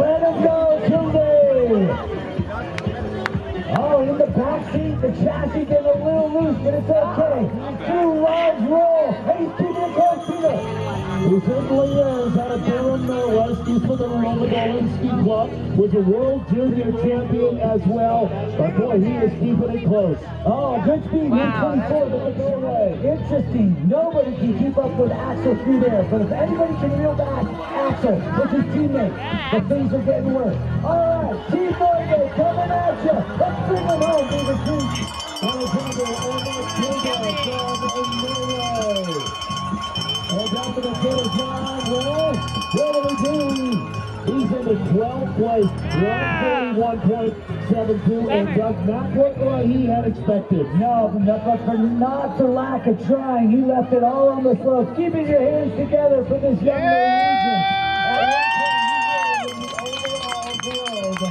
Let him go, Tunde. Oh, in the backseat, the chassis getting a little loose, but it's okay. Two rides roll. Hey, he's keeping it close, Peter. He certainly is out of Durham, Norwest. He's for the Romanowski Club, was a World Junior Champion as well. But boy, he is keeping it close. Oh, good speed, 124, but it's away. Interesting. Nobody can keep up with Axel through there, but if anybody can reel back Axel with his teammate, but things are getting worse. All right, Team Norway coming at you. Let's bring him home, David Cruz. Alexander Omatunga from Norway. And down to the finish line. Well, what do we do? He's in the 12th place, 141.72, and does not look like he had expected. No, but for not for lack of trying, he left it all on the slopes. Keeping your hands together for this young Norwegian.